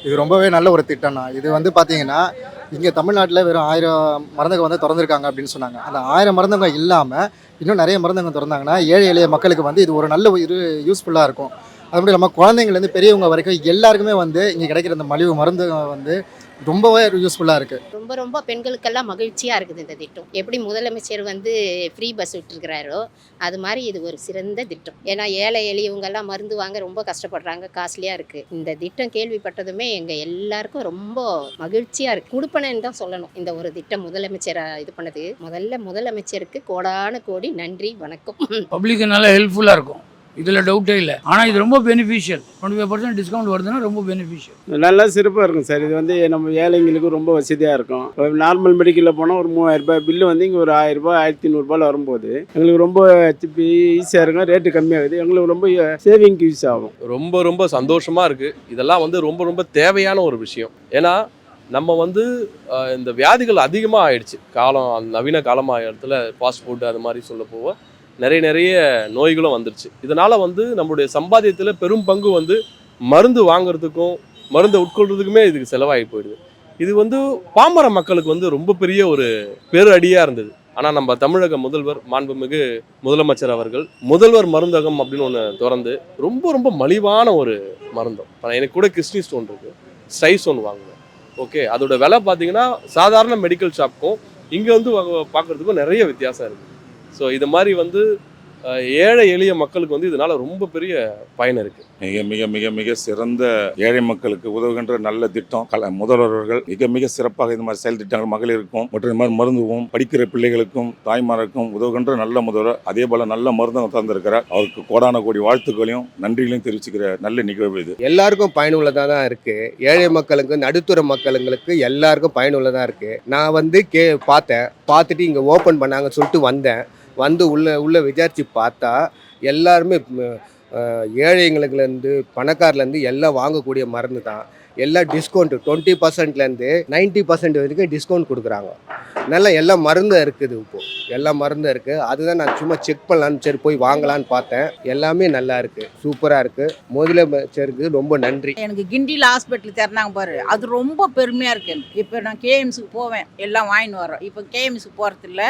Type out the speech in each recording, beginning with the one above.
இது ரொம்பவே நல்ல ஒரு திட்டம்னா. இது வந்து பார்த்தீங்கன்னா, இங்கே தமிழ்நாட்டில வெறும் 1000 மருந்தகம் வந்து தொறந்துருக்காங்க அப்படின்னு சொன்னாங்க. அந்த 1000 மருந்தகம் இல்லாம, இன்னும் நெறைய மருந்தகம் தொறந்தாங்கன்னா, ஏழை எளிய மக்களுக்கு வந்து இது ஒரு நல்ல யூஸ்ஃபுல்லா இருக்கும். அது மட்டும் இல்லாம குழந்தைங்கள்லேருந்து பெரியவங்க வரைக்கும் எல்லாருக்குமே வந்து இங்கே கிடைக்கிற இந்த மலிவு மருந்தகம் வந்து ரொம்பவே யூஸ்ஃபுல்லா இருக்கு. ரொம்ப ரொம்ப பெண்களுக்கெல்லாம் மகிழ்ச்சியா இருக்குது இந்த திட்டம். எப்படி முதலமைச்சர் வந்து ஃப்ரீ பஸ் விட்டுருக்கிறாரோ, அது மாரி இது ஒரு சிறந்த திட்டம். ஏன்னா ஏழை எளியவங்கலாம் மருந்து வாங்க ரொம்ப கஷ்டப்படுறாங்க. காஸ்ட்லியா இருக்கு. இந்த திட்டம் கேள்விப்பட்டதுமே எங்க எல்லாருக்கும் ரொம்ப மகிழ்ச்சியா இருக்கு. குடுப்பனன்னு தான் சொல்லணும். இந்த ஒரு திட்டம் முதலமைச்சர் இது பண்ணது. முதலமைச்சருக்கு கோடான கோடி நன்றி, வணக்கம். பப்ளிக்கு நல்லா ஹெல்ப்ஃபுல்லாக இருக்கும். இதில் டவுட்டே இல்லை. ஆனால் இது ரொம்ப பெனிஃபிஷியல். 25% டிஸ்கவுண்ட் வருதுன்னா ரொம்ப பெனிஃபிஷியல். நல்லா சிறப்பாக இருக்கும் சார். இது வந்து நம்ம ஏழைங்களுக்கு ரொம்ப வசதியாக இருக்கும். இப்போ நார்மல் மெடிக்கலில் போனால் ஒரு 3000 ரூபாய் பில்லு வந்து இங்கே ஒரு 1000 ரூபாய் 1500 வரும்போது எங்களுக்கு ரொம்ப ஈஸியாக இருக்கும். ரேட்டு கம்மியாகுது. எங்களுக்கு ரொம்ப சேவிங்க்கு யூஸ் ஆகும். ரொம்ப ரொம்ப சந்தோஷமாக இருக்குது. இதெல்லாம் வந்து ரொம்ப ரொம்ப தேவையான ஒரு விஷயம். ஏன்னா நம்ம வந்து இந்த வியாதிகள் அதிகமாக ஆயிடுச்சு. நவீன காலமாக இடத்துல ஃபாஸ்ட் ஃபுட் அது மாதிரி சொல்ல போக நிறைய நோய்களும் வந்துருச்சு. இதனால் வந்து நம்மளுடைய சம்பாத்தியத்தில் பெரும் பங்கு வந்து மருந்து வாங்குறதுக்கும் மருந்தை உட்கொள்றதுக்குமே இதுக்கு செலவாகி போயிடுது. இது வந்து பாமர மக்களுக்கு வந்து ரொம்ப பெரிய ஒரு பேரடியாக இருந்தது. ஆனால் நம்ம தமிழக முதல்வர் மாண்புமிகு முதலமைச்சர் அவர்கள் முதல்வர் மருந்தகம் அப்படின்னு ஒன்று திறந்து ரொம்ப ரொம்ப மலிவான ஒரு மருந்தம். எனக்கு கூட கிட்னி ஸ்டோன் இருக்குது, ஸ்டைஸ் ஒன்று வாங்குவேன். ஓகே, அதோட விலை பார்த்தீங்கன்னா சாதாரண மெடிக்கல் ஷாப்புக்கும் இங்கே வந்து பார்க்குறதுக்கும் நிறைய வித்தியாசம் இருக்குது. ஸோ இது மாதிரி வந்து ஏழை எளிய மக்களுக்கு வந்து இதனால ரொம்ப பெரிய பயன் இருக்கு. மிக மிக மிக மிக சிறந்த ஏழை மக்களுக்கு உதவுகின்ற நல்ல திட்டம். முதல்வர்கள் மிக மிக சிறப்பாக இந்த மாதிரி செயல் திட்டங்கள் மகளிருக்கும் மற்றும் இந்த மாதிரி மருந்துவும் படிக்கிற பிள்ளைகளுக்கும் தாய்மாருக்கும் உதவுகின்ற நல்ல முதல்வர். அதே போல நல்ல மருந்தகம் தந்திருக்கிறார். அவருக்கு கோடான கோடி வாழ்த்துக்களையும் நன்றிகளையும் தெரிவிச்சுக்கிற நல்ல நிகழ்வு இது. எல்லாருக்கும் பயனுள்ளதாக தான் இருக்கு. ஏழை மக்களுக்கு நடுத்தர மக்களுங்களுக்கு எல்லாருக்கும் பயனுள்ளதாக இருக்கு. நான் வந்து பார்த்துட்டு இங்கே ஓப்பன் பண்ணாங்கன்னு சொல்லிட்டு வந்து உள்ள விசாரித்து பார்த்தா எல்லாருமே ஏழைங்களுக்குலேருந்து பணக்காரலேருந்து எல்லாம் வாங்கக்கூடிய மருந்து தான். எல்லாம் டிஸ்கவுண்ட்டு 20%லேருந்து 90% வரைக்கும் டிஸ்கவுண்ட் கொடுக்குறாங்க. நல்லா எல்லா மருந்தும் இருக்குது. இப்போது எல்லா மருந்தும் இருக்குது. அதுதான் நான் சும்மா செக் பண்ணலான்னு சரி போய் வாங்கலான்னு பார்த்தேன். எல்லாமே நல்லா இருக்குது, சூப்பராக இருக்குது. முதலமைச்சருக்கு ரொம்ப நன்றி. எனக்கு கிண்டியில் ஹாஸ்பிட்டல் திறந்தாங்க பாரு, அது ரொம்ப பெருமையாக இருக்குது எனக்கு. இப்போ நான் கேஎம்ஸுக்கு போவேன், எல்லாம் வாங்கின்னு வரோம். இப்போ கேஎம்ஸுக்கு போகிறதில்ல,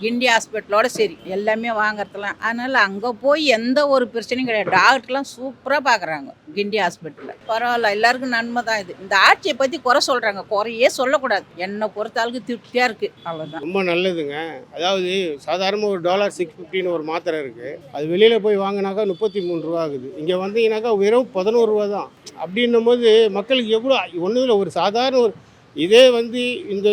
கிண்டி ஹாஸ்பிட்டலோட சரி எல்லாமே வாங்குறதுலாம். அதனால் அங்கே போய் எந்த ஒரு பிரச்சனையும் கிடையாது. டாக்டர்லாம் சூப்பராக பார்க்குறாங்க கிண்டி ஹாஸ்பிட்டலில். பரவாயில்ல, எல்லாருக்கும் நன்மை தான் இது. இந்த ஆட்சியை பற்றி குறை சொல்கிறாங்க, குறையே சொல்லக்கூடாது. என்னை பொறுத்தாளுக்கு திருப்தியாக இருக்குது, அவ்வளோதான். ரொம்ப நல்லதுங்க. அதாவது சாதாரண ஒரு $650 ஒரு மாத்திரை இருக்குது. அது வெளியில் போய் வாங்கினாக்கா 33 ரூபா ஆகுது. இங்கே வந்தீங்கன்னாக்கா வெறும் 11 ரூபா தான். அப்படின்னும் போது மக்களுக்கு எவ்வளோ ஒன்றும் இல்லை. ஒரு சாதாரண ஒரு இதே வந்து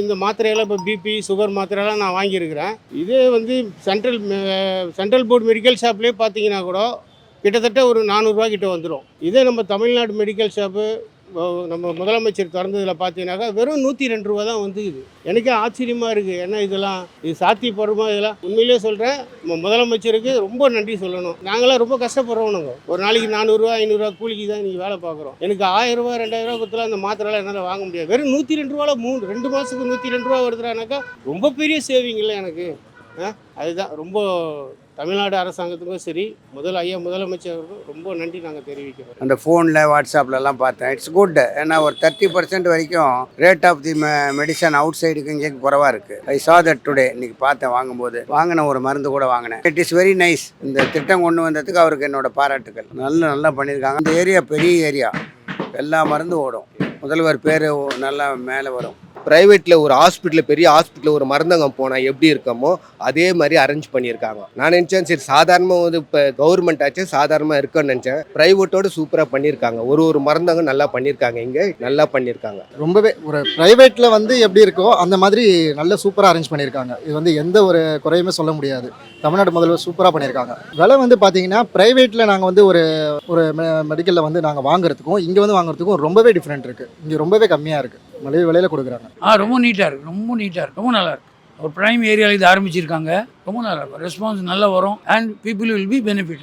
இந்த மாத்திரையெல்லாம் இப்போ பிபி சுகர் மாத்திரையெல்லாம் நான் வாங்கியிருக்கிறேன். இதே வந்து சென்ட்ரல் போர்டு மெடிக்கல் ஷாப்லேயே பார்த்தீங்கன்னா கூட கிட்டத்தட்ட ஒரு 400 ரூபா கிட்ட வந்துடும். இதே நம்ம தமிழ்நாடு மெடிக்கல் ஷாப்பு நம்ம முதலமைச்சர் திறந்ததில் பார்த்தீங்கன்னாக்கா வெறும் 102 ரூபா தான் வந்துக்குது. எனக்கே ஆச்சரியமாக இருக்குது. ஏன்னா இது சாத்தியப்படுமா? இதெல்லாம் உண்மையிலே சொல்கிறேன், நம்ம முதலமைச்சருக்கு ரொம்ப நன்றி சொல்லணும். நாங்களாம் ரொம்ப கஷ்டப்படுறோம். ஒரு நாளைக்கு 400 ரூபா 500 ரூபா கூலிக்கு தான் நீங்கள் வேலை பார்க்குறோம். எனக்கு 1000 ரூபா 2000 ரூபா கொடுத்தலாம் அந்த மாத்திரைலாம் என்னால் வாங்க முடியாது. வெறும் 102 ரூபாவில் 2 மாதத்துக்கு 102 ரூபா வருதுனாக்கா ரொம்ப பெரிய சேவிங் இல்லை எனக்கு. அதுதான் ரொம்ப தமிழ்நாடு அரசாங்கத்துக்கும் சரி ஐயா முதலமைச்சருக்கும் ரொம்ப நன்றி நாங்கள் தெரிவிக்கிறோம். அந்த ஃபோனில் வாட்ஸ்அப்லலாம் பார்த்தேன். It's good. ஏன்னா ஒரு 30% வரைக்கும் ரேட் ஆஃப் தி மெடிசன் அவுட் சைடுக்கு இங்கே குறைவாக இருக்குது. ஐ சா தட் டுடே. இன்றைக்கி பார்த்தேன், வாங்கும்போது வாங்கின ஒரு மருந்து கூட வாங்கினேன். It is very nice. இந்த திட்டம் கொண்டு வந்ததுக்கு அவருக்கு என்னோட பாராட்டுகள். நல்லா பண்ணியிருக்காங்க. இந்த ஏரியா பெரிய ஏரியா, எல்லா மருந்தும் ஓடும். முதல்வர் பேர் நல்லா மேலே வரும். ப்ரைவேட்டில் ஒரு ஹாஸ்பிட்டலில் பெரிய ஹாஸ்பிட்டலில் ஒரு மருந்தகம் போனால் எப்படி இருக்கமோ அதே மாதிரி அரேஞ்ச் பண்ணியிருக்காங்க. நான் நினச்சேன் சரி சாதாரணமாக வந்து இப்போ கவர்மெண்ட் ஆச்சு சாதாரணமாக இருக்குன்னு நினச்சேன். ப்ரைவேட்டோடு சூப்பராக பண்ணியிருக்காங்க. ஒரு மருந்தகம் நல்லா பண்ணியிருக்காங்க. இங்கே நல்லா பண்ணியிருக்காங்க. ரொம்பவே ஒரு ப்ரைவேட்டில் வந்து எப்படி இருக்கோ அந்த மாதிரி நல்ல சூப்பராக அரேஞ்ச் பண்ணியிருக்காங்க. இது வந்து எந்த ஒரு குறையுமே சொல்ல முடியாது. தமிழ்நாடு முதல்வர் சூப்பராக பண்ணியிருக்காங்க. விலை வந்து பார்த்தீங்கன்னா ப்ரைவேட்டில் நாங்கள் வந்து ஒரு மெடிக்கலில் வந்து நாங்கள் வாங்குறதுக்கும் இங்கே வந்து வாங்குறதுக்கும் ரொம்பவே டிஃப்ரெண்ட் இருக்குது. இங்கே ரொம்பவே கம்மியாக இருக்குது, மலிவு விலையில் கொடுக்குறாங்க. ரொம்ப நீட்டாக இருக்குது, ரொம்ப நல்லா இருக்குது. ஒரு ப்ரைம் ஏரியாவில் இது ஆரம்பிச்சிருக்காங்க. ரொம்ப நல்லா இருக்கும். ரெஸ்பான்ஸ் நல்லா வரும். And people will be benefit,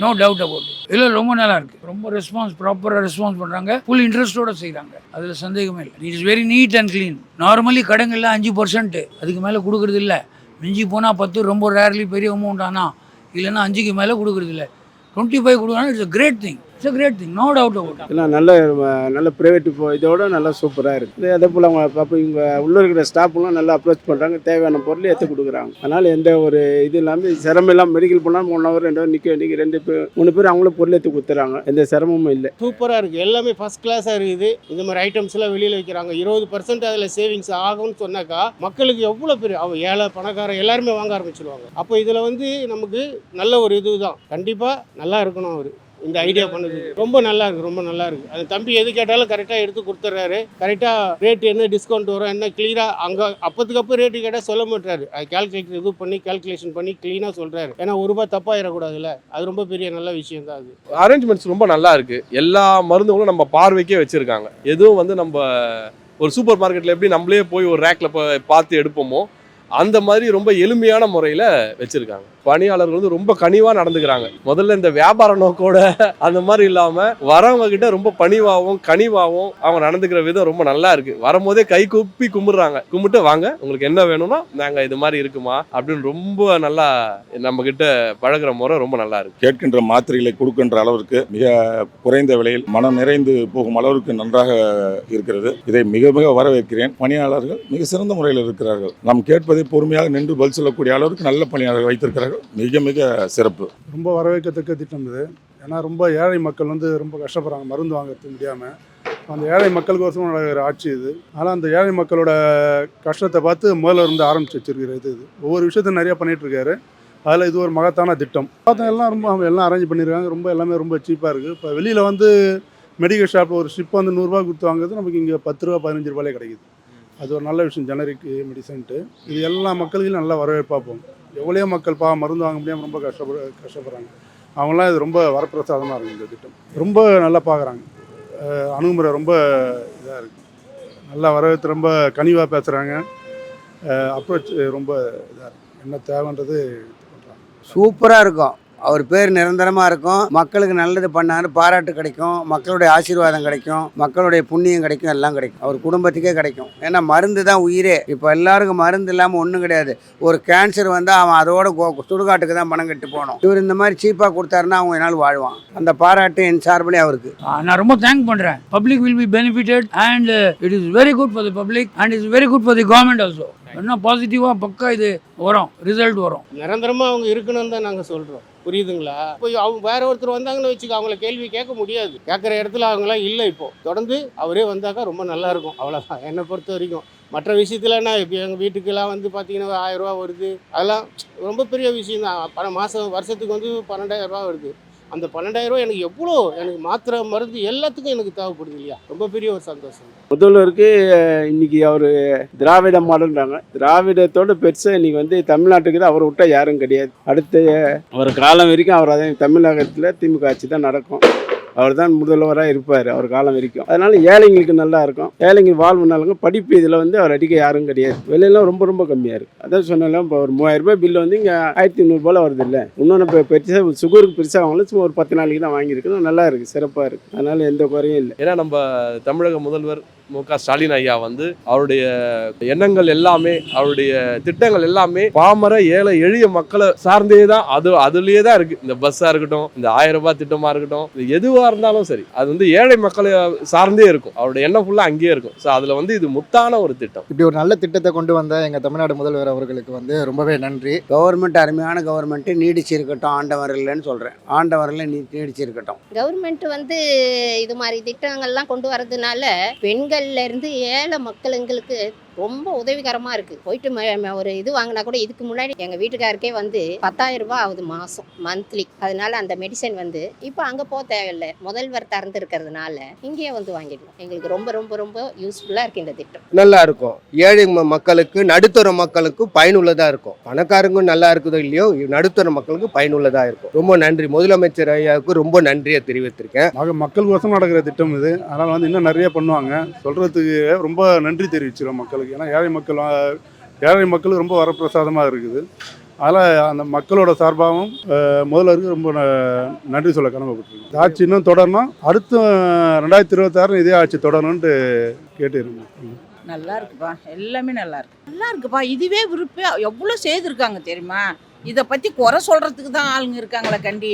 no doubt about it. இல்லை ரொம்ப நல்லா இருக்குது. ரொம்ப ப்ராப்பராக ரெஸ்பான்ஸ் பண்ணுறாங்க. ஃபுல் இன்ட்ரெஸ்ட்டோடு செய்கிறாங்க. அதில் சந்தேகமே இல்லை. It is very neat and clean. Normally கடைங்களில் 5% அதுக்கு மேலே கொடுக்குறது இல்லை. மிஞ்சி போனால் 10, ரொம்ப ரேர்லி பெரிய அமௌண்ட். ஆனால் இல்லைன்னா 5க்கு மேலே கொடுக்குறது இல்லை. 25 கொடுக்குறாங்க. It's a great thing. இட்ஸ் a great thing, no doubt about it. எல்லாம் நல்ல ப்ரைவேட் இதோட நல்லா சூப்பராக இருக்குது. அதே போல் அவங்க அப்போ இங்கே உள்ள இருக்கிற ஸ்டாஃப்லாம் நல்லா அப்ரோச் பண்ணுறாங்க, தேவையான பொருள் எடுத்து கொடுக்குறாங்க. அதனால் எந்த ஒரு இது இல்லாமல் சிரமம் இல்லாமல் மெடிக்கல் போனால் 1 hour 2 hour நிற்க வேண்டிய 2 பேர் 3 பேர் அவங்களும் பொருள் எடுத்து கொடுத்துறாங்க, எந்த சிரமமும் இல்லை. சூப்பராக இருக்குது, எல்லாமே ஃபர்ஸ்ட் கிளாஸாக இருக்குது. இந்த மாதிரி ஐட்டம்ஸ்லாம் வெளியில் வைக்கிறாங்க. 20% அதில் சேவிங்ஸ் ஆகும்னு சொன்னாக்கா மக்களுக்கு எவ்வளோ பேர் அவங்க ஏழை பணக்காரன் எல்லாருமே வாங்க ஆரம்பிச்சிடுவாங்க. அப்போ இதில் வந்து நமக்கு நல்ல ஒரு இதுதான், கண்டிப்பாக நல்லா இருக்கணும். அவர் இந்த ஐடியா பண்ணது ரொம்ப நல்லா இருக்குது, ரொம்ப நல்லா இருக்குது. அது தம்பி எது கேட்டாலும் கரெக்டாக எடுத்து கொடுத்துட்றாரு. கரெக்டாக ரேட் என்ன டிஸ்கவுண்ட் வரும் என்ன கிளியராக அங்கே அப்போ ரேட்டு கேட்டால் சொல்ல மாட்டாரு. அது கால்குலேட்டர் இது பண்ணி கால்குலேஷன் பண்ணி க்ளீனாக சொல்கிறாரு. ஏன்னா ₹1 தப்பாயிடக்கூடாதுல்ல, அது ரொம்ப பெரிய நல்ல விஷயம் தான். அது அரேஞ்ச்மெண்ட்ஸ் ரொம்ப நல்லா இருக்கு. எல்லா மருந்துகளும் நம்ம பார்வைக்கே வச்சிருக்காங்க. எதுவும் வந்து நம்ம ஒரு சூப்பர் மார்க்கெட்டில் எப்படி நம்மளே போய் ஒரு ரேக்கில் பார்த்து எடுப்போமோ அந்த மாதிரி ரொம்ப எளிமையான முறையில் வச்சிருக்காங்க. பணியாளர்கள் வந்து ரொம்ப கனிவாக நடந்துக்கிறாங்க. முதல்ல இந்த வியாபார நோக்கோட அந்த மாதிரி இல்லாமல் வரவங்க கிட்ட ரொம்ப பணிவாகவும் கனிவாகவும் அவங்க நடந்துக்கிற விதம் ரொம்ப நல்லா இருக்கு. வரும்போதே கை கூப்பி கும்பிடுறாங்க, கும்பிட்டு வாங்க உங்களுக்கு என்ன வேணும்னா நாங்கள் இது மாதிரி இருக்குமா அப்படின்னு ரொம்ப நல்லா நம்ம கிட்ட பழகுற முறை ரொம்ப நல்லா இருக்கு. கேட்கின்ற மாத்திரைகளை கொடுக்கின்ற அளவிற்கு மிக குறைந்த விலையில் மனம் நிறைந்து போகும் அளவிற்கு நன்றாக இருக்கிறது. இதை மிக மிக வரவேற்கிறேன். பணியாளர்கள் மிக சிறந்த முறையில் இருக்கிறார்கள். நாம் கேட்பதை பொறுமையாக நின்று பதில் சொல்லக்கூடிய அளவிற்கு நல்ல பணியாளர்கள் வைத்திருக்கிறார்கள். மிக மிக சிறப்பு. ரொம்ப வரவேற்கத்தக்க திட்டம் இது. ஏன்னா ரொம்ப ஏழை மக்கள் வந்து ரொம்ப கஷ்டப்படுறாங்க மருந்து வாங்குறது முடியாமல். அந்த ஏழை மக்களுக்கோசரம் நடக்கிற ஆட்சி இது. ஆனால் அந்த ஏழை மக்களோட கஷ்டத்தை பார்த்து முதல்ல இருந்து ஆரம்பிச்சு வச்சிருக்கிற இது ஒவ்வொரு விஷயத்தையும் நிறையா பண்ணிகிட்டு இருக்காரு. அதில் இது ஒரு மகத்தான திட்டம். எல்லாம் ரொம்ப அவங்க எல்லாம் அரேஞ்ச் பண்ணியிருக்காங்க. ரொம்ப எல்லாமே ரொம்ப சீப்பாக இருக்குது. இப்போ வெளியில் வந்து மெடிக்கல் ஷாப்பில் ஒரு ஸ்ட்ரிப் வந்து ₹100 கொடுத்து வாங்குறது நமக்கு இங்கே ₹10 ₹15 கிடைக்குது. அது ஒரு நல்ல விஷயம், ஜெனரிக் மெடிசன்ட்டு. இது எல்லா மக்களுக்கும் நல்லா வரவேற்பாக போகும். எவ்வளோ மக்கள் மருந்து வாங்க முடியாமல் ரொம்ப கஷ்டப்படுறாங்க. அவங்களாம் இது ரொம்ப வரப்பிரசாதமாக இருக்குது. இந்த திட்டம் ரொம்ப நல்லா பார்க்குறாங்க. அணுகுமுறை ரொம்ப இதாக இருக்குது, நல்லா வரவேற்று ரொம்ப கனிவாக பேசுகிறாங்க. அப்ரோச் ரொம்ப இதாக இருக்குது, என்ன தேவைன்றது பண்ணுறாங்க. சூப்பராக இருக்கும். அவர் பேர் நிரந்தரமாக இருக்கும். மக்களுக்கு நல்லது பண்ணாரு, பாராட்டு கிடைக்கும், மக்களுடைய ஆசீர்வாதம் கிடைக்கும், மக்களுடைய புண்ணியம் கிடைக்கும், எல்லாம் கிடைக்கும். அவர் குடும்பத்துக்கே கிடைக்கும். ஏன்னா மருந்து தான் உயிரே. இப்போ எல்லாருக்கும் மருந்து இல்லாமல் ஒன்றும் கிடையாது. ஒரு கேன்சர் வந்தால் அவன் அதோட சுடுகாட்டுக்கு தான் பணம் கட்டி போகணும். இவர் இந்த மாதிரி சீப்பாக கொடுத்தாருன்னா அவங்க என்னால் வாழ்வான். அந்த பாராட்டு என் சார்பிலே அவருக்கு நான் ரொம்ப தேங்க் பண்ணுறேன். Public will be benefited and it is very good for the public and is very good for the government also. என்ன பாசிட்டிவாக பக்கா இது வரும், ரிசல்ட் வரும். நிரந்தரமாக அவங்க இருக்கணும்னு தான் நாங்கள் சொல்கிறோம், புரியுதுங்களா? இப்போ அவங்க வேற ஒருத்தர் வந்தாங்கன்னு வச்சுக்க அவங்கள கேள்வி கேட்க முடியாது. கேட்குற இடத்துல அவங்களாம் இல்லை. இப்போ தொடர்ந்து அவரே வந்தாக்கா ரொம்ப நல்லா இருக்கும். அவ்வளோதான் என்னை பொறுத்த வரைக்கும். மற்ற விஷயத்துலனா இப்போ எங்கள் வீட்டுக்கெல்லாம் வந்து பார்த்தீங்கன்னா ₹1000 வருது. அதெல்லாம் ரொம்ப பெரிய விஷயம் தான். வருஷத்துக்கு வந்து ₹12,000 வருது. அந்த ₹12,000 எனக்கு எவ்வளோ, எனக்கு மாத்திரை மருந்து எல்லாத்துக்கும் எனக்கு தேவைப்படுது இல்லையா? ரொம்ப பெரிய ஒரு சந்தோஷம். முதல்வருக்கு இன்னைக்கு அவர் திராவிட மாடல்ன்றாங்க. திராவிடத்தோட பெருசாக இன்னைக்கு வந்து தமிழ்நாட்டுக்கு தான் அவர் விட்டா யாரும் கிடையாது. அடுத்த ஒரு காலம் வரைக்கும் அவர் அதே தமிழகத்தில் திமுக ஆட்சி தான் நடக்கும். அவர் தான் முதல்வராக இருப்பார் அவர் காலம் வரைக்கும். அதனால ஏழைங்களுக்கு நல்லா இருக்கும், ஏழைங்க வாழ்வு நல்லா. படிப்பு இதில் வந்து அவர் அடிக்க யாரும் கிடையாது. விலையெல்லாம் ரொம்ப ரொம்ப கம்மியாக இருக்குது. அதான் சொன்னாலும் இப்போ ஒரு ₹3000 பில்லு வந்து இங்கே ₹1500 வருது இல்லை. இன்னொன்று இப்போ பெருசாக சுகருக்கு பெருசாக வாங்கலாம், சும்மா ஒரு 10 நாளைக்கு தான் வாங்கியிருக்குது. நல்லா இருக்குது, சிறப்பாக இருக்குது. அதனால் எந்த குறையும் இல்லை. ஏன்னா நம்ம தமிழக முதல்வர் மு.க. ஸ்டாலின் ஐயா வந்து அவருடைய எண்ணங்கள் எல்லாமே, அவருடைய திட்டங்கள் எல்லாமே பாமர ஏழை எளிய மக்களை சார்ந்தே தான். அதுலேயே தான் இருக்கு. இந்த பஸ்ஸாக இருக்கட்டும், இந்த ₹1000 திட்டமாக இருக்கட்டும், இது எதுவாக இருந்தாலும் சரி, அது வந்து ஏழை மக்களை சார்ந்தே இருக்கும். அவருடைய எண்ணம் ஃபுல்லாக அங்கேயே இருக்கும். ஸோ அதில் வந்து இது முத்தான ஒரு திட்டம். இப்படி ஒரு நல்ல திட்டத்தை கொண்டு வந்த எங்கள் தமிழ்நாடு முதல்வர் அவர்களுக்கு வந்து ரொம்பவே நன்றி. கவர்மெண்ட் அருமையான கவர்மெண்ட்டு நீடிச்சிருக்கட்டும். ஆண்டவர் இல்லைன்னு சொல்கிறேன், ஆண்டவரில் நீடிச்சிருக்கட்டும். கவர்மெண்ட் வந்து இது மாதிரி திட்டங்கள்லாம் கொண்டு வரதுனால பெண்கள்ல இருந்து ஏழை மக்களுங்களுக்கு ரொம்ப உதவிகரமா இருக்கு. போயிட்டு ஒரு இது வாங்கினா கூட இதுக்கு முன்னாடி எங்க வீட்டுக்காருக்கே வந்து ₹10,000 ஆகுது மாசம், மந்த்லி. அதனால அந்த மெடிசன் வந்து இப்போ அங்க போக தேவையில்லை, முதல்வர் திறந்து இருக்கிறதுனால இங்கேயே வந்து வாங்கிடலாம். எங்களுக்கு ரொம்ப ரொம்ப ரொம்ப யூஸ்ஃபுல்லா இருக்கு இந்த திட்டம். நல்லா இருக்கும். ஏழை மக்களுக்கு, நடுத்தர மக்களுக்கு பயனுள்ளதாக இருக்கும். பணக்காரங்க நல்லா இருக்குதோ இல்லையோ, நடுத்தர மக்களுக்கு பயனுள்ளதாக இருக்கும். ரொம்ப நன்றி முதலமைச்சர் ஐயாவுக்கு, ரொம்ப நன்றியை தெரிவித்திருக்கேன். மக்களுக்கோசம் நடக்கிற திட்டம் இது. அதனால் வந்து இன்னும் நிறைய பண்ணுவாங்க. சொல்கிறதுக்கு ரொம்ப நன்றி தெரிவிச்சிடும் மக்களுக்கு. ஏன்னா ஏழை மக்கள் ரொம்ப வரப்பிரசாதமாக இருக்குது. அதில் அந்த மக்களோட சார்பாகவும் முதல்வருக்கு ரொம்ப நன்றி சொல்ல கடமைப்பட்டிருக்கு. ஆட்சி இன்னும் தொடரணும். அடுத்த 2026 இதே ஆட்சி தொடரணும்னு கேட்டுருந்தேன். நல்லா இருக்குப்பா, எல்லாமே நல்லா இருக்குப்பா. இதுவே விருப்பம் எவ்வளோ செய்திருக்காங்க தெரியுமா? இதை பற்றி குறை சொல்கிறதுக்கு தான் ஆளுங்க இருக்காங்களே கண்டி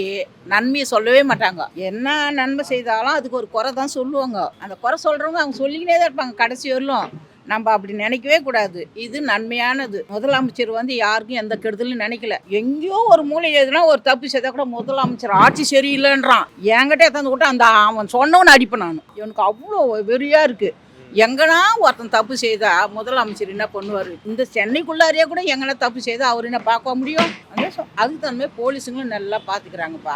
நன்மையை சொல்லவே மாட்டாங்க. என்ன நன்மை செய்தாலும் அதுக்கு ஒரு குறை தான் சொல்லுவாங்க. அந்த குறை சொல்கிறவங்க அவங்க சொல்லிக்கினே தான் இருப்பாங்க கடைசி வரலும். நம்ம அப்படி நினைக்கவே கூடாது. இது நன்மையானது. முதலமைச்சர் வந்து யாருக்கும் எந்த கெடுதலும் நினைக்கல. எங்கேயோ ஒரு மூலை எதுனா ஒரு தப்பு செய்தால் கூட முதலமைச்சர் ஆட்சி சரியில்லைன்றான். என்கிட்ட எத்தாந்து கூட அந்த அவன் சொன்னவன் அடிப்பேன் நான். இவனுக்கு அவ்வளோ வெறியாக இருக்குது. எங்கன்னா ஒருத்தன் தப்பு செய்தா முதலமைச்சர் என்ன பண்ணுவார்? இந்த சென்னைக்குள்ளாரியே கூட எங்கன்னா தப்பு செய்தா அவர் என்ன பார்க்க முடியும்? அதுக்கு தன்மை போலீஸுங்களும் நல்லா பார்த்துக்கிறாங்கப்பா.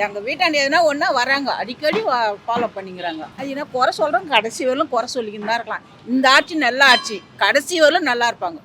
எங்கள் வீட்டாண்டி எதுனா ஒன்றா வராங்க, அடிக்கடி ஃபாலோ பண்ணிக்கிறாங்க. அது என்ன குறை சொல்கிறோம், கடைசி வரலும் குறை சொல்லிக்கின்னு தான் இருக்கலாம். இந்த ஆட்சி நல்ல ஆட்சி, கடைசி வரலும் நல்லா இருப்பாங்க.